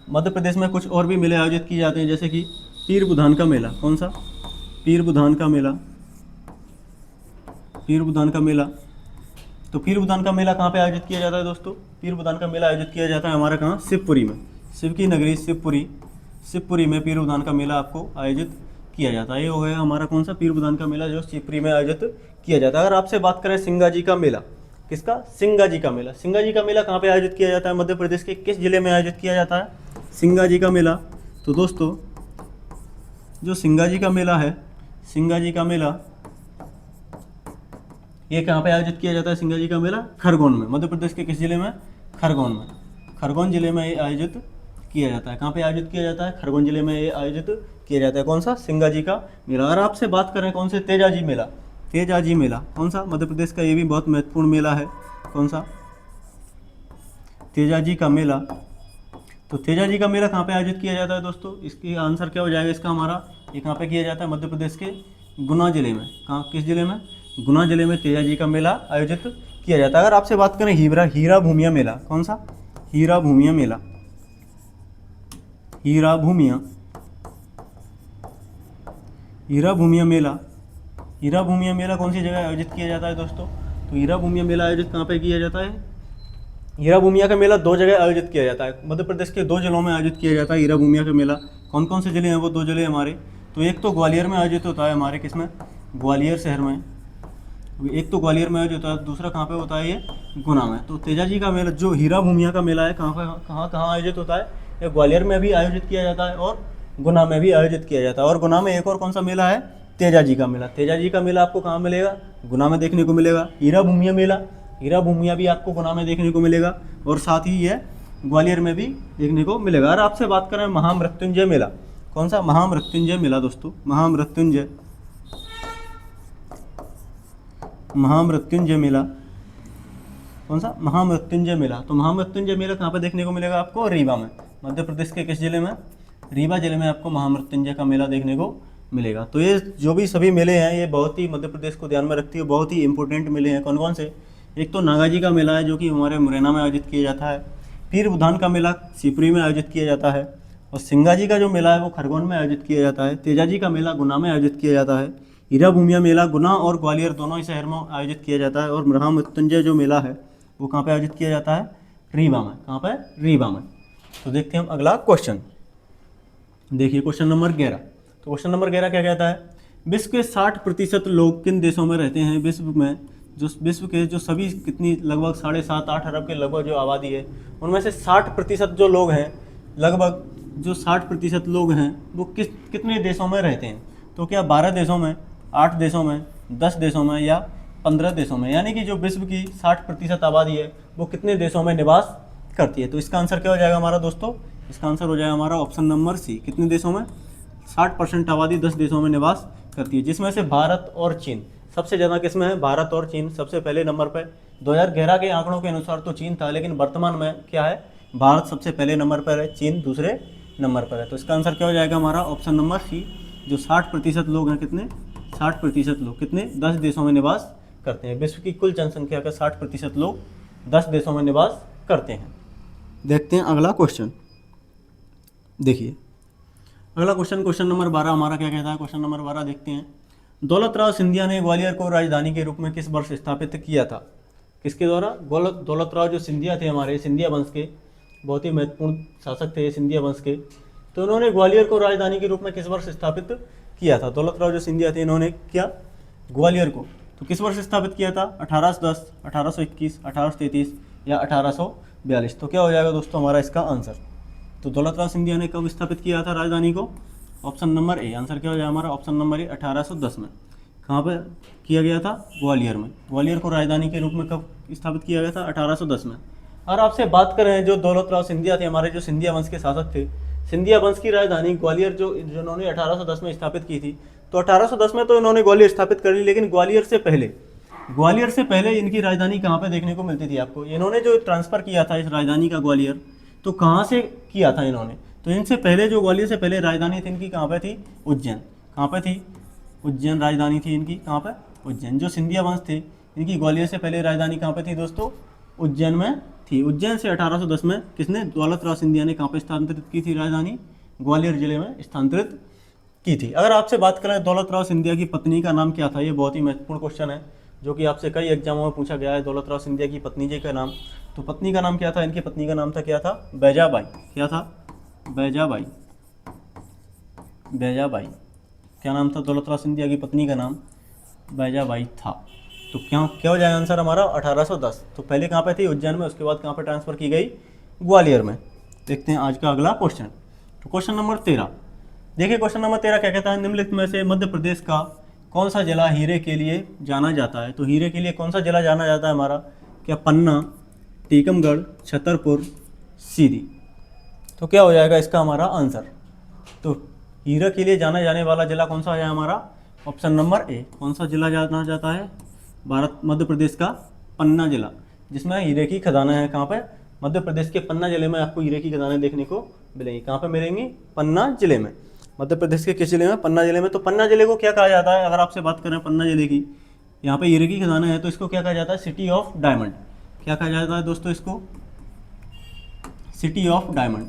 मध्य प्रदेश में कुछ और भी मेले आयोजित किए जाते हैं, जैसे कि पीर बुधान का मेला। कौन सा, पीर बुधान का मेला, पीर बुधान का मेला। तो पीर बुधान का मेला कहाँ पे आयोजित किया जाता है दोस्तों, पीर बुधान का मेला आयोजित किया जाता है हमारा कहाँ, शिवपुरी में, शिव की नगरी शिवपुरी, शिवपुरी में पीर बुधान का मेला आपको आयोजित किया जाता है। ये हो गया हमारा कौन सा, पीर बुधान का मेला जो शिवपुरी में आयोजित किया जाता है। अगर आपसे बात करें सिंगाजी का मेला, किसका, सिंगाजी का मेला। सिंगाजी का मेला कहाँ पे आयोजित किया जाता है, मध्य प्रदेश के किस जिले में आयोजित किया जाता है, सिंगाजी का मेला। तो दोस्तों जो सिंगाजी का मेला है, सिंगाजी का मेला ये कहाँ पे आयोजित किया जाता है, सिंगाजी का मेला खरगोन में, मध्य प्रदेश के किस जिले में, खरगोन में, खरगोन जिले में ये आयोजित किया जाता है। कहाँ पे आयोजित किया जाता है, खरगोन जिले में ये आयोजित किया जाता है। कौन सा, सिंगाजी का मेला। अगर आपसे बात करें कौन से, तेजाजी मेला, तेजाजी मेला कौन सा, मध्य प्रदेश का ये भी बहुत महत्वपूर्ण मेला है। कौन सा, तेजाजी का मेला। तो तेजाजी का मेला कहाँ पे आयोजित किया जाता है दोस्तों, इसकी आंसर क्या हो जाएगा इसका हमारा, ये कहाँ पे किया जाता है, मध्य प्रदेश के गुना जिले में। कहाँ, किस जिले में, गुना जिले में तेजाजी का मेला आयोजित किया जाता है। अगर आपसे बात करें हीरा भूमिया मेला। कौन सा, हीरा भूमिया मेला, हीरा भूमिया, हीरा भूमिया मेला। हीरा भूमिया मेला कौन सी जगह आयोजित किया जाता है दोस्तों, तो हीरा भूमिया मेला आयोजित कहाँ पे किया जाता है, हीरा भूमिया का मेला दो जगह आयोजित किया जाता है, मध्य प्रदेश के दो जिलों में आयोजित किया जाता है हीरा भूमिया का मेला। कौन कौन से जिले हैं वो दो जिले हमारे, तो एक तो ग्वालियर में आयोजित होता है हमारे, किसमें, ग्वालियर शहर में, एक तो ग्वालियर में आयोजित होता है, दूसरा कहाँ पे होता है, ये गुना में। तो तेजाजी का मेला जो हीरा भूमिया का मेला है कहाँ आयोजित होता है, ये ग्वालियर में भी आयोजित किया जाता है और गुना में भी आयोजित किया जाता है। और गुना में एक और कौन सा मेला है, तेजाजी का मेला। तेजाजी का मेला आपको कहाँ मिलेगा, गुना में देखने को मिलेगा। हीरा भूमिया मेला, हीरा भूमिया भी आपको गुना में देखने को मिलेगा और साथ ही ये ग्वालियर में भी देखने को मिलेगा। और आपसे बात करें महामृत्युंजय मेला। कौन सा, महामृत्युंजय मेला दोस्तों, महामृत्युंजय, महामृत्युंजय मेला। कौन सा, महामृत्युंजय मेला। तो महामृत्युंजय मेला कहाँ पे देखने को मिलेगा आपको, रीवा में, मध्य प्रदेश के किस जिले में, रीवा जिले में आपको महामृत्युंजय का मेला देखने को मिलेगा। तो ये जो भी सभी मेले हैं ये बहुत ही मध्य प्रदेश को ध्यान में रखती है, बहुत ही इंपॉर्टेंट मेले हैं। कौन कौन से, एक तो नागाजी का मेला है जो कि हमारे मुरैना में आयोजित किया जाता है, पीर बुधान का मेला शिवपुरी में आयोजित किया जाता है, और सिंगाजी का जो मेला है वो खरगोन में आयोजित किया जाता है, तेजाजी का मेला गुना में आयोजित किया जाता है, हीरा भूमिया मेला गुना और ग्वालियर दोनों ही शहर में आयोजित किया जाता है, और महामृत्युंजय जो मेला है वो कहाँ पे आयोजित किया जाता है, रीवा में। कहाँ पे, रीवा में। तो देखते हैं हम अगला क्वेश्चन, देखिए क्वेश्चन नंबर 11। तो क्वेश्चन नंबर 11 क्या कहता है, विश्व के 60% लोग किन देशों में रहते हैं, विश्व में जो विश्व के जो सभी कितनी लगभग 7.5-8 अरब के लगभग जो आबादी है उनमें से 60% जो लोग हैं, लगभग जो 60% लोग हैं वो कितने देशों में रहते हैं। तो क्या 12 देशों में, 8 देशों में, 10 देशों में या 15 देशों में, यानी कि जो विश्व की 60% आबादी है वो कितने देशों में निवास करती है। तो इसका आंसर क्या हो जाएगा हमारा दोस्तों, इसका आंसर हो जाएगा हमारा ऑप्शन नंबर सी, कितने देशों में, 60% आबादी 10 देशों में निवास करती है, जिसमें से भारत और चीन सबसे ज़्यादा किसमें है, भारत और चीन सबसे पहले नंबर पर। 2011 के आंकड़ों के अनुसार तो चीन था, लेकिन वर्तमान में क्या है, भारत सबसे पहले नंबर पर है, चीन दूसरे नंबर पर है। तो इसका आंसर क्या हो जाएगा हमारा ऑप्शन नंबर सी, जो 60% लोग हैं, कितने, 60% लोग कितने, 10 देशों में निवास करते हैं। विश्व की कुल जनसंख्या का 60% लोग 10 देशों में निवास करते हैं। देखते हैं अगला क्वेश्चन, देखिए अगला क्वेश्चन, क्वेश्चन नंबर 12 हमारा क्या कहता है। क्वेश्चन नंबर 12 देखते हैं, दौलतराव सिंधिया ने ग्वालियर को राजधानी के रूप में किस वर्ष स्थापित किया था, किसके द्वारा, दौलतराव जो सिंधिया थे हमारे सिंधिया वंश के बहुत ही महत्वपूर्ण शासक थे सिंधिया वंश के, तो उन्होंने ग्वालियर को राजधानी के रूप में किस वर्ष स्थापित किया था। दौलतराव जो सिंधिया थे इन्होंने क्या, ग्वालियर को तो किस वर्ष स्थापित किया था, 1810, 1821, 1833 या 1842। तो क्या हो जाएगा दोस्तों हमारा इसका आंसर, तो दौलतराव सिंधिया ने कब स्थापित किया था राजधानी को, ऑप्शन नंबर ए, आंसर क्या हो जाएगा हमारा ऑप्शन नंबर ए, 1810 में। कहाँ पर किया गया था, ग्वालियर में। ग्वालियर को राजधानी के रूप में कब स्थापित किया गया था, 1810 में। और आपसे बात करें जो दौलतराव सिंधिया थे हमारे, जो सिंधिया वंश के शासक थे, सिंधिया वंश की राजधानी ग्वालियर जो जिन्होंने 1810 में स्थापित की थी, तो 1810 में तो इन्होंने ग्वालियर स्थापित कर ली, लेकिन ग्वालियर से पहले इनकी राजधानी कहाँ पे देखने को मिलती थी आपको? इन्होंने जो ट्रांसफ़र किया था इस राजधानी का ग्वालियर, तो कहाँ से किया था इन्होंने? तो इनसे पहले जो ग्वालियर से पहले राजधानी थी इनकी कहाँ पे थी? उज्जैन। कहाँ पे थी? उज्जैन राजधानी थी इनकी। कहाँ पे? उज्जैन। जो सिंधिया वंश थे इनकी ग्वालियर से पहले राजधानी कहाँ पे थी दोस्तों? उज्जैन में थी। उज्जैन से 1810 में किसने? दौलत राव सिंधिया ने कहाँ पे स्थानांतरित की थी राजधानी? ग्वालियर जिले में स्थानांतरित की थी। अगर आपसे बात करें दौलत राव सिंधिया की पत्नी का नाम क्या था, ये बहुत ही महत्वपूर्ण क्वेश्चन है जो कि आपसे कई एग्जामों में पूछा गया है। दौलत राव सिंधिया की पत्नी जी का नाम, तो पत्नी का नाम क्या था? इनकी पत्नी का नाम था, क्या था? बैजाबाई। क्या था? बैजाबाई। बैजाबाई क्या नाम था दौलत राव सिंधिया की पत्नी का नाम? बैजाबाई था। तो क्या हो जाएगा आंसर हमारा? 1810। तो पहले कहाँ पे थी? उज्जैन में, उसके बाद कहाँ पे ट्रांसफ़र की गई? ग्वालियर में। देखते हैं आज का अगला क्वेश्चन। तो क्वेश्चन नंबर 13, देखिए क्वेश्चन नंबर 13 क्या कहता है? निम्नलिखित में से मध्य प्रदेश का कौन सा जिला हीरे के लिए जाना जाता है? तो हीरे के लिए कौन सा जिला जाना जाता है हमारा? क्या पन्ना, टीकमगढ़, छतरपुर, सीधी? तो क्या हो जाएगा इसका हमारा आंसर? तो हीरे के लिए जाना जाने वाला जिला कौन सा है हमारा? Option number A. कौन सा जिला जाना जाता है? मध्य प्रदेश का पन्ना जिला, जिसमें हीरे की खदानें हैं। कहाँ पे? मध्य प्रदेश के पन्ना जिले में आपको हीरे की खदानें देखने को मिलेंगी। कहाँ पे मिलेंगी? पन्ना जिले में। मध्य प्रदेश के किस जिले में? पन्ना जिले में। तो पन्ना जिले को क्या कहा जाता है? अगर आपसे बात करें पन्ना जिले की, यहाँ पे हीरे की खदानें हैं, तो इसको क्या कहा जाता है? City of diamond. क्या कहा जाता है दोस्तों इसको? City of diamond.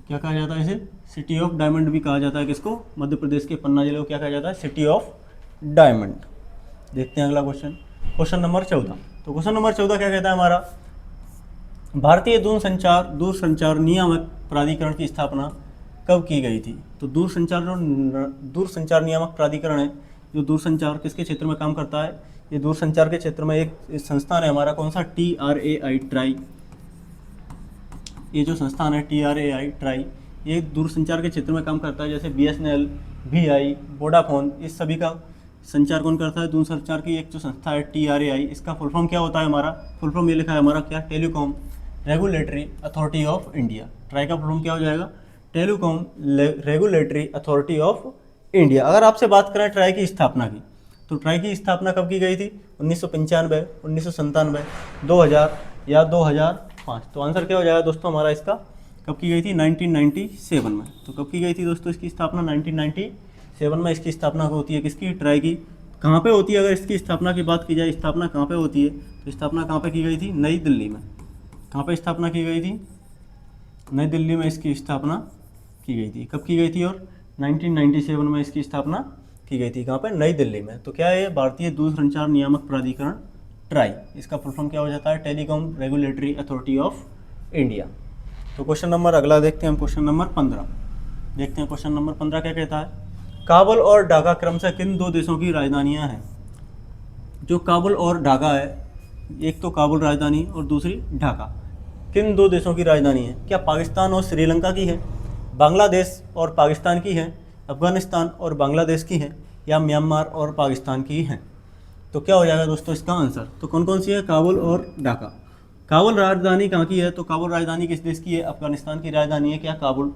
क्या कहा जाता है इसे? सिटी ऑफ डायमंड भी कहा जाता है। किसको? मध्य प्रदेश के पन्ना जिले को क्या कहा जाता है? City of diamond. देखते हैं अगला क्वेश्चन, क्वेश्चन नंबर 14। तो क्वेश्चन नंबर 14 क्या कहता है हमारा? भारतीय दूरसंचार नियामक प्राधिकरण की स्थापना कब की गई थी? तो दूरसंचार नियामक प्राधिकरण है जो दूरसंचार किसके क्षेत्र में काम करता है? ये दूरसंचार के क्षेत्र में एक संस्थान है हमारा। कौन सा? TRAI, try. ये जो संस्थान है TRAI, ट्राई, ये दूरसंचार के क्षेत्र में काम करता है। जैसे BSNL, VI, वोडाफोन, इस सभी का संचार कौन करता है? दूरसंचार की एक जो संस्था है TRAI, इसका फुल फॉर्म क्या होता है हमारा? फुल फॉर्म ये लिखा है हमारा, क्या? Telecom regulatory authority of India. Try का फुल फॉर्म क्या हो जाएगा? Telecom regulatory authority of India. अगर आपसे बात करें ट्राई की स्थापना की, तो ट्राई की स्थापना कब की गई थी? 1995, 1997, 2000 या 2005? तो आंसर क्या हो जाएगा दोस्तों हमारा इसका? कब की गई थी? 1997 में। तो कब की गई थी दोस्तों इसकी स्थापना? 1997 में इसकी स्थापना होती है। किसकी? ट्राई की। कहाँ पे होती है? अगर इसकी स्थापना की बात की जाए, स्थापना कहाँ पे होती है? तो स्थापना कहाँ पे की गई थी? नई दिल्ली में। कहाँ पे स्थापना की गई थी? नई दिल्ली में इसकी स्थापना की गई थी। कब की गई थी? और 1997 में इसकी स्थापना की गई थी। कहाँ पे? नई दिल्ली में। तो क्या है? भारतीय दूरसंचार नियामक प्राधिकरण, ट्राई। इसका फुल फॉर्म क्या हो जाता है? Telecom regulatory authority of India. तो क्वेश्चन नंबर अगला देखते हैं हम, क्वेश्चन नंबर 15। देखते हैं क्वेश्चन नंबर 15 क्या कहता है? काबुल और ढाका क्रमशः किन दो देशों की राजधानियां हैं? जो काबुल और ढाका है, एक तो काबुल राजधानी और दूसरी ढाका, किन दो देशों की राजधानी है? क्या पाकिस्तान और श्रीलंका की है? बांग्लादेश और पाकिस्तान की है? अफगानिस्तान और बांग्लादेश की है? या म्यांमार और पाकिस्तान की है? तो क्या हो जाएगा दोस्तों इसका आंसर? तो कौन कौन सी है? काबुल और ढाका। काबुल राजधानी कहाँ की है? तो काबुल राजधानी किस देश की है? अफगानिस्तान की राजधानी है क्या? काबुल।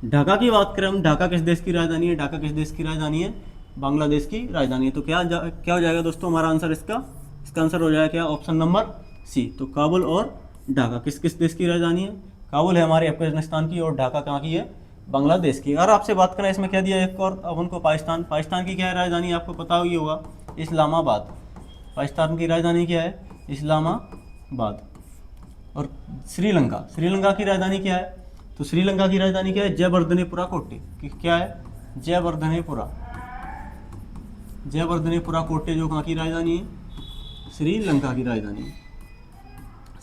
ढाका की बात करें हम, ढाका किस देश की राजधानी है? ढाका किस देश की राजधानी है? बांग्लादेश की राजधानी है। तो क्या हो जाएगा दोस्तों हमारा आंसर इसका? इसका आंसर हो जाएगा क्या? Option number C. तो काबुल और ढाका किस किस देश की राजधानी है? काबुल है हमारे अफगानिस्तान की, और ढाका कहाँ की है? बांग्लादेश की। अगर आपसे बात करें इसमें क्या दिया एक और, अब उनको पाकिस्तान की क्या है राजधानी? आपको पता ही होगा, इस्लामाबाद। पाकिस्तान की राजधानी क्या है? इस्लामाबाद। और श्रीलंका की राजधानी क्या है? तो श्रीलंका की राजधानी क्या है? जयवर्धनेपुरा कोटे। क्या है? जयवर्धनेपुरा कोटे, जो कहाँ की राजधानी है? श्रीलंका की राजधानी है।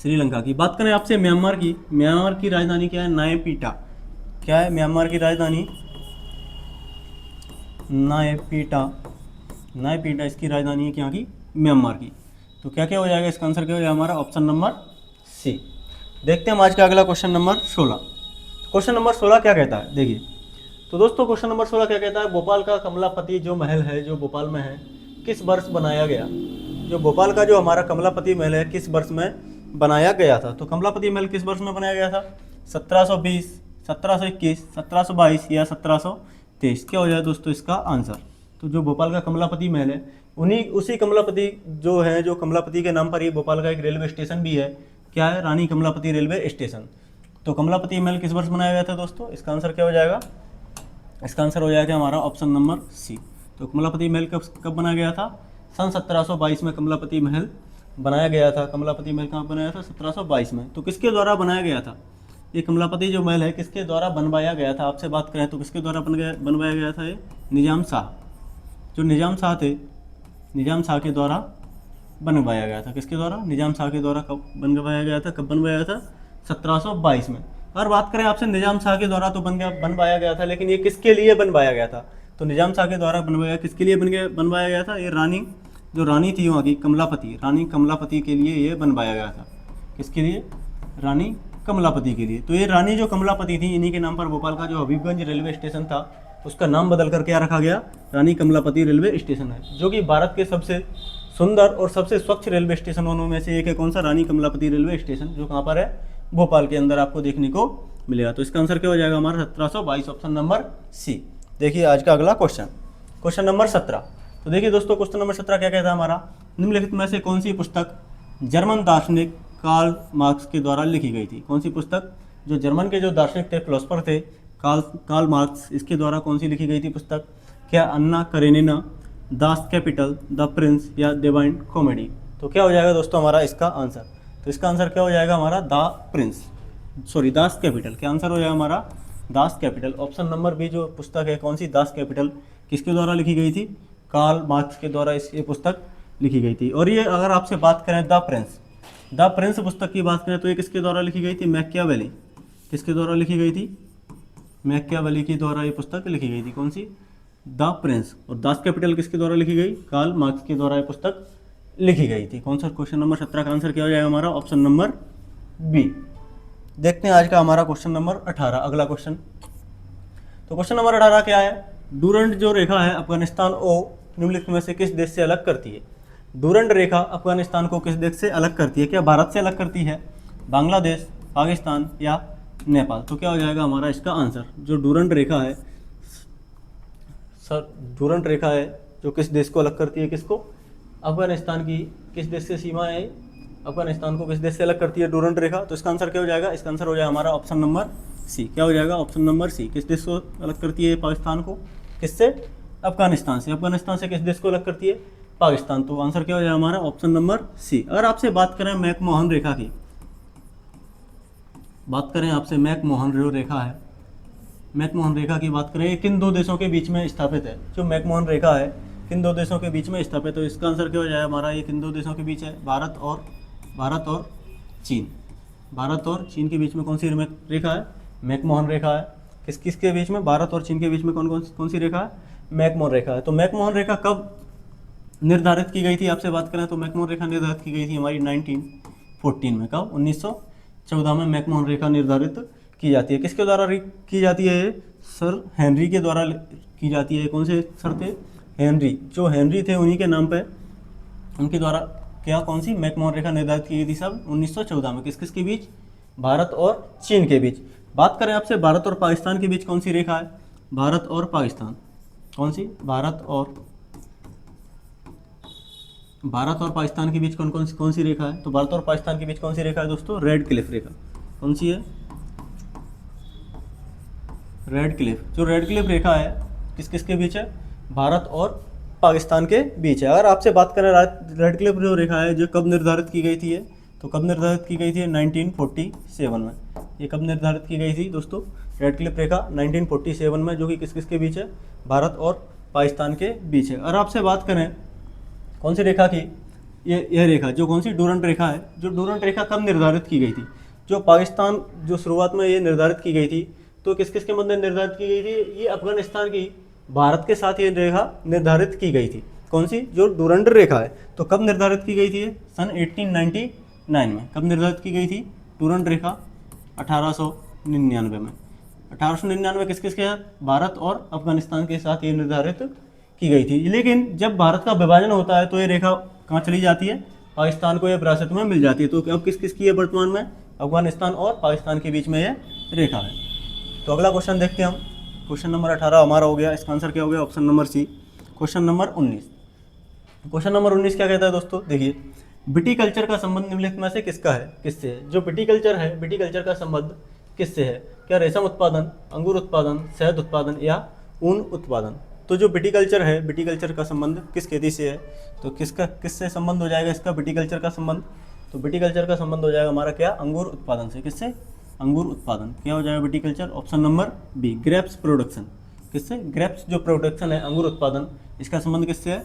श्रीलंका की बात करें आपसे म्यांमार की राजधानी क्या है? नायपीटा। क्या है म्यांमार की राजधानी? नायपीटा इसकी राजधानी है क्या की? म्यांमार की। तो क्या क्या हो जाएगा इसका आंसर? क्या हो जाएगा हमारा? Option number C. देखते हैं हम आज का अगला क्वेश्चन नंबर 16। क्वेश्चन नंबर 16 क्या कहता है? देखिए तो दोस्तों क्वेश्चन नंबर 16 क्या कहता है? भोपाल का कमलापति जो महल है, जो भोपाल में है, किस वर्ष बनाया गया? जो भोपाल का जो हमारा कमलापति महल है, किस वर्ष में बनाया गया था? तो कमलापति महल किस वर्ष में बनाया गया था? 1720, 1721, 1722 या 1723? क्या हो जाए दोस्तों इसका आंसर? तो जो भोपाल का कमलापति महल है, उसी कमलापति जो है, जो कमलापति के नाम पर ही भोपाल का एक रेलवे स्टेशन भी है। क्या है? रानी कमलापति रेलवे स्टेशन। तो कमलापति महल किस वर्ष बनाया गया था दोस्तों? इसका आंसर क्या हो जाएगा? इसका आंसर हो जाएगा हमारा ऑप्शन नंबर सी। तो कमलापति महल कब बनाया गया था? सन 1722 में कमलापति महल बनाया गया था। कमलापति महल कहाँ बनाया था? 1722 में। तो किसके द्वारा बनाया गया था? ये कमलापति जो महल है किसके द्वारा बनवाया गया था? आपसे बात करें तो किसके द्वारा बनवाया गया था? ये निजाम शाह, जो निजाम शाह थे, निजाम शाह के द्वारा बनवाया गया था। किसके द्वारा? निजाम शाह के द्वारा। कब बनवाया गया था? कब बनवाया था? 1722 में। और बात करें आपसे निजाम शाह के द्वारा तो बनवाया गया था, लेकिन ये किसके लिए बनवाया गया था? तो निजाम शाह के द्वारा बनवाया, किसके लिए बनवाया गया था? ये रानी, जो रानी थी वहाँ की कमलापति, रानी कमलापति के लिए ये बनवाया गया था। किसके लिए? रानी कमलापति के लिए। तो ये रानी जो कमलापति थी, इन्हीं के नाम पर भोपाल का जो हबीबगंज रेलवे स्टेशन था उसका नाम बदल कर क्या रखा गया? रानी कमलापति रेलवे स्टेशन है, जो कि भारत के सबसे सुंदर और सबसे स्वच्छ रेलवे स्टेशनों में से एक है। कौन सा? रानी कमलापति रेलवे स्टेशन, जो कहाँ पर है? भोपाल के अंदर आपको देखने को मिलेगा। तो इसका आंसर क्या हो जाएगा हमारा? 1722, ऑप्शन नंबर सी। देखिए आज का अगला क्वेश्चन, क्वेश्चन नंबर 17। तो देखिए दोस्तों क्वेश्चन नंबर 17 क्या कहता है हमारा? निम्नलिखित में से कौन सी पुस्तक जर्मन दार्शनिक कार्ल मार्क्स के द्वारा लिखी गई थी? कौन सी पुस्तक? जो जर्मन के जो दार्शनिक थे, फिलोसफर थे, कार्ल मार्क्स, इसके द्वारा कौन सी लिखी गई थी पुस्तक? क्या अन्ना Karenina, Das Kapital, the Prince या डिवाइन कॉमेडी? तो क्या हो जाएगा दोस्तों हमारा इसका आंसर? तो इसका आंसर क्या हो जाएगा हमारा? The prince, sorry Das Kapital. क्या आंसर हो जाएगा हमारा? Das Kapital. Option number B जो पुस्तक है, कौन सी? Das Kapital. किसके द्वारा लिखी गई थी? कार्ल मार्क्स के द्वारा ये पुस्तक लिखी गई थी। और ये अगर आपसे बात करें द प्रिंस पुस्तक की बात करें तो ये किसके द्वारा लिखी गई थी? मैकियावेली। किसके द्वारा लिखी गई थी? मैकियावेली के द्वारा ये पुस्तक लिखी गई थी। कौन सी? The Prince. और दास कैपिटल किसके द्वारा लिखी गई? कार्ल मार्क्स के द्वारा ये पुस्तक लिखी गई थी। कौन सा? क्वेश्चन नंबर 17 का आंसर क्या हो जाएगा हमारा? Option number B. देखते हैं आज का हमारा क्वेश्चन नंबर 18, अगला क्वेश्चन। तो क्वेश्चन नंबर 18 क्या है? डूरंड जो रेखा है अफगानिस्तान और निम्नलिखित में से किस देश से अलग करती है? डूरंड रेखा अफगानिस्तान को किस देश से अलग करती है? क्या भारत से अलग करती है, बांग्लादेश, पाकिस्तान या नेपाल? तो क्या हो जाएगा हमारा इसका आंसर? जो डूरंड रेखा है सर, डूरंड रेखा है जो किस देश को अलग करती है? किसको? अफगानिस्तान की। किस देश से सीमा है? अफगानिस्तान को किस देश से अलग करती है डूरंड रेखा? तो इसका आंसर क्या हो जाएगा? इसका आंसर हो जाएगा हमारा ऑप्शन नंबर सी। क्या हो जाएगा? Option number C. किस देश को अलग करती है पाकिस्तान को? किससे? अफगानिस्तान से। अफगानिस्तान से किस देश को अलग करती है? पाकिस्तान। तो आंसर क्या हो जाएगा हमारा? Option number C. अगर आपसे बात करें मैकमोहन रेखा की, बात करें आपसे मैकमोहन जो रेखा है, मैकमोहन रेखा की बात करें, ये किन दो देशों के बीच में स्थापित है? जो मैकमोहन रेखा है किन दो देशों के बीच में स्थापित? तो इसका आंसर क्या हो जाएगा हमारा? ये किन दो देशों के बीच है? भारत और चीन। भारत और चीन के बीच में कौन सी रेखा है? मैकमोहन रेखा है। किस के बीच में? भारत और चीन के बीच में कौन सी रेखा है? मैकमोहन रेखा है। तो मैकमोहन रेखा कब निर्धारित की गई थी? आपसे बात करें तो मैकमोहन रेखा निर्धारित की गई थी हमारी 1914 में। कब? 1914 में मैकमोहन रेखा निर्धारित की जाती है। किसके द्वारा की जाती है? ये सर हेनरी के द्वारा की जाती है। कौन से सर थे? हेनरी। जो हेनरी थे उन्हीं के नाम पे, उनके द्वारा क्या कौन सी मैकमोहन रेखा निर्धारित की गई थी सब 1914 में। किस के बीच? भारत और चीन के बीच। बात करें आपसे भारत और पाकिस्तान के बीच कौन सी रेखा है? भारत और पाकिस्तान। कौन सी? भारत और पाकिस्तान के बीच कौन सी रेखा है? तो भारत और पाकिस्तान के बीच कौन सी रेखा है दोस्तों? रेड क्लिफ रेखा। कौन सी है? Red Cliff. जो रेड क्लिफ रेखा है किस के बीच है? भारत और पाकिस्तान के बीच है। अगर आपसे बात करें रेड क्लिफ जो रेखा है जो कब निर्धारित की गई थी है, तो कब निर्धारित की गई थी? 1947 में। ये कब निर्धारित की गई थी दोस्तों? रेड क्लिफ रेखा 1947 में, जो कि किस के बीच है? भारत और पाकिस्तान के बीच है। अगर आपसे बात करें कौन सी रेखा की? यह रेखा जो कौन सी? डूरंड रेखा है। जो डूरंड रेखा कब निर्धारित की गई थी? जो पाकिस्तान जो शुरुआत में ये निर्धारित की गई थी, तो किस के मध्य निर्धारित की गई थी? ये अफगानिस्तान की भारत के साथ ये रेखा निर्धारित की गई थी। कौन सी? जो डूरंड रेखा है। तो कब निर्धारित की गई थी? सन 1899 में। कब निर्धारित की गई थी डूरंड रेखा? 1899 में। 1899 किस के साथ? भारत और अफगानिस्तान के साथ ये निर्धारित की गई थी। लेकिन जब भारत का विभाजन होता है तो ये रेखा कहाँ चली जाती है? पाकिस्तान को ये विरासत में मिल जाती है। तो अब किस की है वर्तमान में? अफगानिस्तान और पाकिस्तान के बीच में ये रेखा है। तो अगला क्वेश्चन देखते हैं हम। क्वेश्चन नंबर 18 हमारा हो गया, इसका आंसर क्या हो गया? Option number C. Question number 19। Question number 19 क्या कहता है दोस्तों? देखिए, विटीकल्चर का संबंध निम्नलिखित में से किसका है? किससे है? जो विटीकल्चर है, विटीकल्चर का संबंध किससे है? क्या रेशम उत्पादन, अंगूर उत्पादन, शहद उत्पादन या ऊन उत्पादन? तो जो विटीकल्चर है, विटीकल्चर का संबंध किस खेती से है? तो किससे संबंध हो जाएगा इसका विटीकल्चर का संबंध? तो विटीकल्चर का संबंध हो जाएगा हमारा क्या? अंगूर उत्पादन से। किससे? अंगूर उत्पादन। क्या हो जाएगा viticulture? Option number B, grapes production. किससे? ग्रेप्स जो प्रोडक्शन है, अंगूर उत्पादन, इसका संबंध किससे है?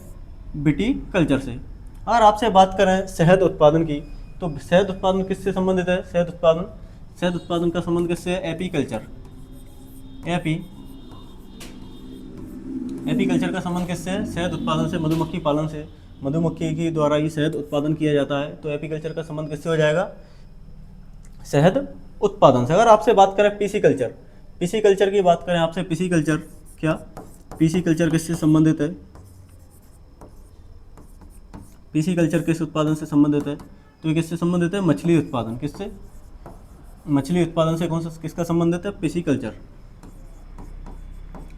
विटीकल्चर से। और आपसे बात करें शहद उत्पादन की, तो शहद उत्पादन किससे संबंधित है? शहद उत्पादन का संबंध किससे है? एपीकल्चर। एपीकल्चर का संबंध किससे है? शहद उत्पादन से, मधुमक्खी पालन से। मधुमक्खी के द्वारा ही शहद उत्पादन किया जाता है, तो एपीकल्चर का संबंध किससे हो जाएगा? शहद उत्पादन से। अगर आपसे बात करें पीसी कल्चर की बात करें आपसे, पीसी कल्चर किससे संबंधित है? पीसी कल्चर किस उत्पादन से संबंधित है? तो ये किससे संबंधित है? मछली उत्पादन। किससे? मछली उत्पादन से। कौन सा किसका संबंधित है? पीसी कल्चर,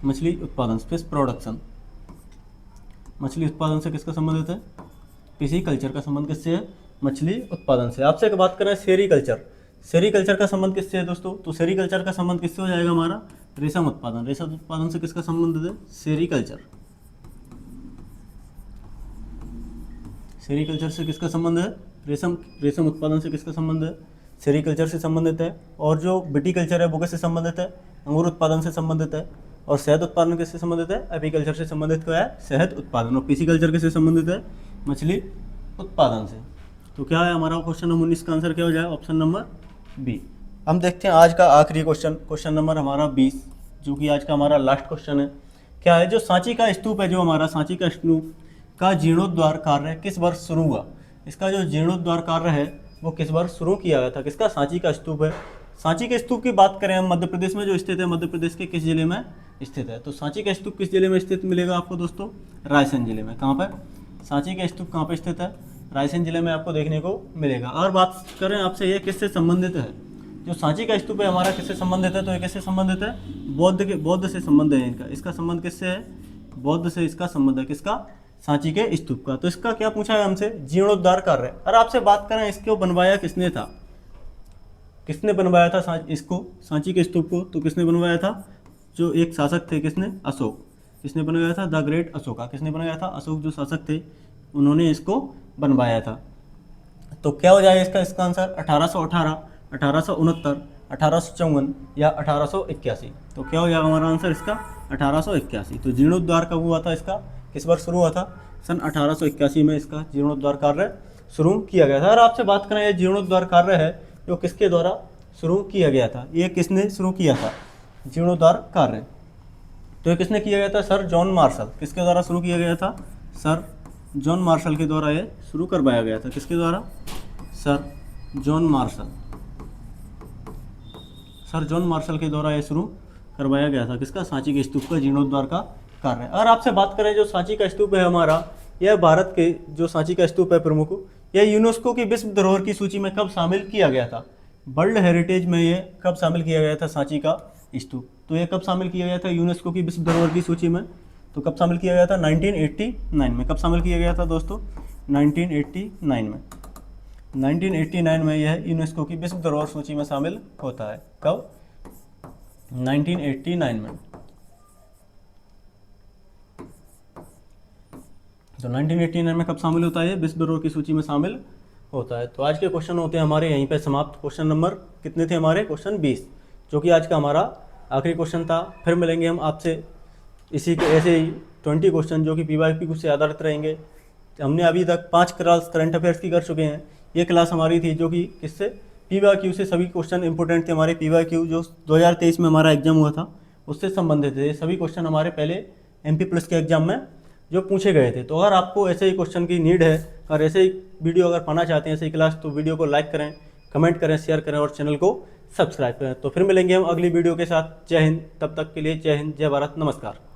मछली उत्पादन, फिश प्रोडक्शन। मछली उत्पादन से किसका संबंधित है? पीसी कल्चर का संबंध किससे है? मछली उत्पादन से। आपसे एक बात करें सेरीकल्चर का संबंध किससे है दोस्तों? तो सेरीकल्चर का संबंध किससे हो जाएगा हमारा? रेशम उत्पादन से किसका संबंध है? सेरीकल्चर से किसका संबंध है? रेशम उत्पादन से किसका संबंध है? सेरीकल्चर से संबंधित है। और जो विटीकल्चर है वो किससे संबंधित है? अंगूर उत्पादन से संबंधित है। और शहद उत्पादन किससे संबंधित है? एपीकल्चर से संबंधित क्या है? शहद उत्पादन। और पीसीकल्चर किससे संबंधित है? मछली उत्पादन से। तो क्या है हमारा क्वेश्चन नंबर 19 का आंसर क्या हो जाएगा? Option number B. हम देखते हैं आज का आखिरी क्वेश्चन नंबर हमारा 20, जो कि आज का हमारा लास्ट क्वेश्चन है। क्या है? जो सांची का स्तूप है, जो हमारा सांची का स्तूप का जीर्णोद्धार कार्य किस वर्ष शुरू हुआ? इसका जो जीर्णोद्धार कार्य है वो किस वर्ष शुरू किया गया था? किसका? सांची का स्तूप है। सांची के स्तूप की बात करें हम, मध्य प्रदेश में जो स्थित है, मध्य प्रदेश के किस जिले में स्थित है? तो सांची का स्तूप किस जिले में स्थित मिलेगा आपको दोस्तों? रायसेन जिले में। कहाँ पर? सांची का स्तूप कहाँ पर स्थित है? रायसेन जिले में आपको देखने को मिलेगा। और बात करें आपसे, ये किससे संबंधित है? जो सांची का स्तूप है हमारा किससे संबंधित है? तो ये किससे संबंधित है? बौद्ध से संबंध है इनका। इसका संबंध किससे है? बौद्ध से इसका संबंध है। किसका? सांची के स्तूप का। तो इसका क्या पूछा है हमसे? जीर्णोद्धार कार्य। और आपसे बात करें इसको बनवाया किसने था? किसने बनवाया था इसको, सांची के स्तूप को? तो किसने बनवाया था? जो एक शासक थे, किसने? अशोक। किसने बनवाया था? The great Ashoka. किसने बनाया था? अशोक जो शासक थे उन्होंने इसको बनवाया था। तो क्या हो जाएगा इसका आंसर? 1818, 1869, 1854 या 1881। तो क्या हो जाएगा हमारा आंसर इसका? 1881। तो जीर्णोद्धार कब हुआ था इसका? किस वर्ष शुरू हुआ था? सन 1881 में इसका जीर्णोद्धार कार्य शुरू किया गया था। और आपसे बात करें, ये जीर्णोद्धार कार्य है जो किसके द्वारा शुरू किया गया था? ये किसने शुरू किया था जीर्णोद्धार कार्य? तो ये किसने किया गया था? Sir John Marshall. किसके द्वारा शुरू किया गया था? सर जॉन मार्शल के द्वारा ये शुरू करवाया गया था। किसके द्वारा? सर जॉन मार्शल के द्वारा ये शुरू करवाया गया था। किसका? सांची के स्तूप का जीर्णोद्धार का कार्य। और आपसे बात करें, जो सांची का स्तूप है हमारा, यह भारत के जो सांची का स्तूप है प्रमुख, यह यूनेस्को की विश्व धरोहर की सूची में कब शामिल किया गया था? वर्ल्ड हेरिटेज में ये कब शामिल किया गया था सांची का स्तूप? तो ये कब शामिल किया गया था यूनेस्को की विश्व धरोहर की सूची में? तो कब शामिल किया गया था? 1989 में। कब शामिल किया गया था दोस्तों? 1989 में। 1989 में यह यूनेस्को की विश्व धरोहर सूची में शामिल होता है। कब? 1989 में। तो 1989 में कब शामिल होता है? विश्व धरोहर की सूची में शामिल होता है। तो आज के क्वेश्चन होते हैं हमारे यहीं पे समाप्त। क्वेश्चन नंबर कितने थे हमारे? क्वेश्चन 20, जो कि आज का हमारा आखिरी क्वेश्चन था। फिर मिलेंगे हम आपसे इसी के ऐसे ही 20 क्वेश्चन जो कि PYQ से आधारित रहेंगे। हमने अभी तक 5 क्लास करंट अफेयर्स की कर चुके हैं। ये क्लास हमारी थी जो कि किससे? PYQ से। सभी क्वेश्चन इंपॉर्टेंट थे हमारे। PYQ जो 2023 में हमारा एग्जाम हुआ था उससे संबंधित थे। सभी क्वेश्चन हमारे पहले MP प्लस के एग्जाम में जो पूछे गए थे। तो अगर आपको ऐसे ही क्वेश्चन की नीड है और ऐसे ही वीडियो अगर पाना चाहते हैं ऐसे ही क्लास, तो वीडियो को लाइक करें, कमेंट करें, शेयर करें और चैनल को सब्सक्राइब करें। तो फिर मिलेंगे हम अगली वीडियो के साथ। जय हिंद। तब तक के लिए जय हिंद, जय भारत, नमस्कार।